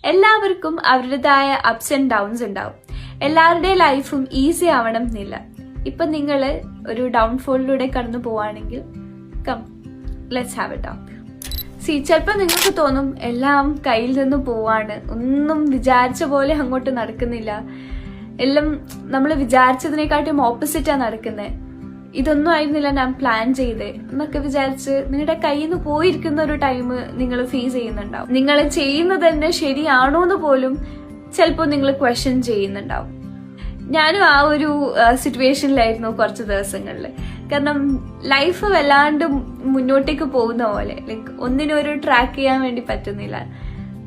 എല്ലാവർക്കും അവരുടേതായ ups and downs ഉണ്ടാവും. എല്ലാവരുടെ ലൈഫും ഈസി ആവണം എന്നില്ല. ഇപ്പൊ നിങ്ങൾ ഒരു ഡൗൺഫോളിലൂടെ കടന്നു പോവാണെങ്കിൽ come let's have a talk. ചിലപ്പോൾ നിങ്ങൾക്ക് തോന്നും എല്ലാം കയ്യിൽ നിന്ന് പോവാണ്, ഒന്നും വിചാരിച്ച പോലെ അങ്ങോട്ട് നടക്കുന്നില്ല, എല്ലാം നമ്മൾ വിചാരിച്ചതിനെക്കാട്ടും ഓപ്പോസിറ്റാണ് നടക്കുന്നത്, ഇതൊന്നും ആയിരുന്നില്ല ഞാൻ പ്ലാൻ ചെയ്തേ എന്നൊക്കെ വിചാരിച്ച് നിങ്ങളുടെ കയ്യിൽ നിന്ന് പോയിരിക്കുന്ന ഒരു ടൈം നിങ്ങൾ ഫേസ് ചെയ്യുന്നുണ്ടാവും. നിങ്ങൾ ചെയ്യുന്നത് തന്നെ ശരിയാണോ എന്ന് പോലും ചിലപ്പോൾ നിങ്ങൾ ക്വസ്റ്റ്യൻ ചെയ്യുന്നുണ്ടാവും. ഞാനും ആ ഒരു സിറ്റുവേഷനിലായിരുന്നു കുറച്ച് ദിവസങ്ങളിൽ. കാരണം ലൈഫ് വല്ലാണ്ട് മുന്നോട്ടേക്ക് പോകുന്ന പോലെ ലൈക്ക് ഒന്നിനും ഒരു ട്രാക്ക് ചെയ്യാൻ വേണ്ടി പറ്റുന്നില്ല.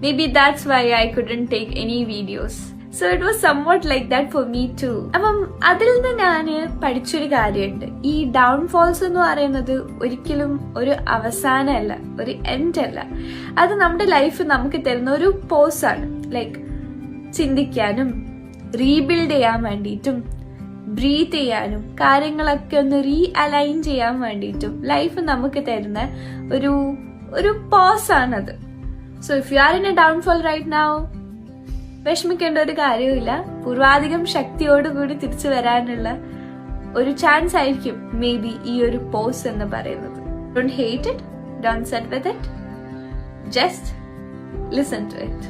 Maybe that's why I couldn't take any videos. So it was somewhat like that for me too. അപ്പം അതിൽ നിന്ന് ഞാൻ പഠിച്ചൊരു കാര്യമുണ്ട്. ഈ ഡൗൺഫോൾസ് എന്ന് പറയുന്നത് ഒരിക്കലും ഒരു അവസാനമല്ല, ഒരു എൻഡ് അല്ല. അത് നമ്മുടെ ലൈഫ് നമുക്ക് തരുന്ന ഒരു പോസാണ്. ലൈക്ക് ചിന്തിക്കാനും റീബിൽഡ് ചെയ്യാൻ വേണ്ടിയിട്ടും ബ്രീത്ത് ചെയ്യാനും കാര്യങ്ങളൊക്കെ ഒന്ന് റീ അലൈൻ ചെയ്യാൻ വേണ്ടിയിട്ടും ലൈഫ് നമുക്ക് തരുന്ന ഒരു പോസ് ആണത്. So if you are in a downfall right now, വിഷമിക്കേണ്ട ഒരു കാര്യമില്ല. പൂർവാധികം ശക്തിയോടുകൂടി തിരിച്ചു വരാനുള്ള ഒരു ചാൻസ് ആയിരിക്കും മേ ബി ഈ ഒരു പോസ് എന്ന് പറയുന്നത്. Don't hate it, don't set with it, just listen to it.